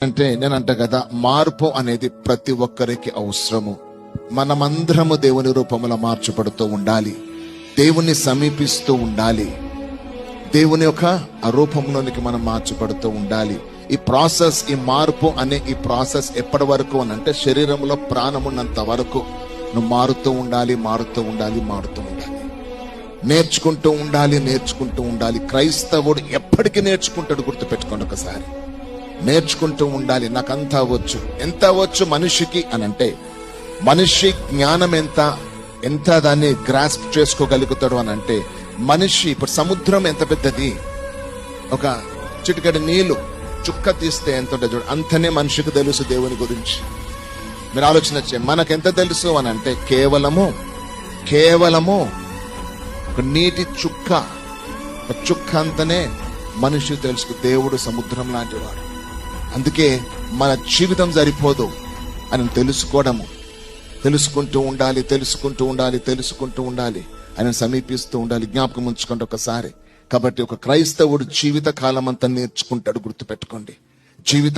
అంటే నేనంట కదా, మార్పు అనేది ప్రతి ఒక్కరికి అవసరము. మనమందరము దేవుని రూపంలో మార్చబడుతూ ఉండాలి, దేవుని సమీపిస్తూ ఉండాలి, దేవుని యొక్క ఆ రూపంలోనికి మనం మార్చబడుతూ ఉండాలి. ఈ ప్రాసెస్, ఈ మార్పు అనే ఈ ప్రాసెస్ ఎప్పటి వరకు అని అంటే శరీరంలో ప్రాణం ఉన్నంత వరకు నువ్వు మారుతూ ఉండాలి, మారుతూ ఉండాలి, మారుతూ ఉండాలి, నేర్చుకుంటూ ఉండాలి, నేర్చుకుంటూ ఉండాలి. క్రైస్తవుడు ఎప్పటికీ నేర్చుకుంటాడు, గుర్తుపెట్టుకోండి ఒకసారి. నేర్చుకుంటూ ఉండాలి. నాకంతా వచ్చు. ఎంత వచ్చు మనిషికి అని అంటే, మనిషి జ్ఞానం ఎంత దాన్ని గ్రాస్ప్ చేసుకోగలుగుతాడు అని అంటే, మనిషి ఇప్పుడు సముద్రం ఎంత పెద్దది, ఒక చిటికెడు నీళ్లు చుక్క తీస్తే ఎంత ఉంటుంది చూడు, అంతనే మనిషికి తెలుసు దేవుని గురించి. మీరు ఆలోచన చేయండి, మనకెంత తెలుసు అని అంటే కేవలము ఒక నీటి చుక్క, ఒక చుక్క అంతనే మనిషి తెలుసు. దేవుడు సముద్రం లాంటి వాడు. అందుకే మన జీవితం సరిపోదు అని తెలుసుకోవడము, తెలుసుకుంటూ ఉండాలి, తెలుసుకుంటూ ఉండాలి, తెలుసుకుంటూ ఉండాలి, ఆయన సమీపిస్తూ ఉండాలి. జ్ఞాపకం ఉంచుకోండి ఒకసారి. కాబట్టి ఒక క్రైస్తవుడు జీవిత కాలం అంతా నేర్చుకుంటాడు, గుర్తుపెట్టుకోండి. జీవిత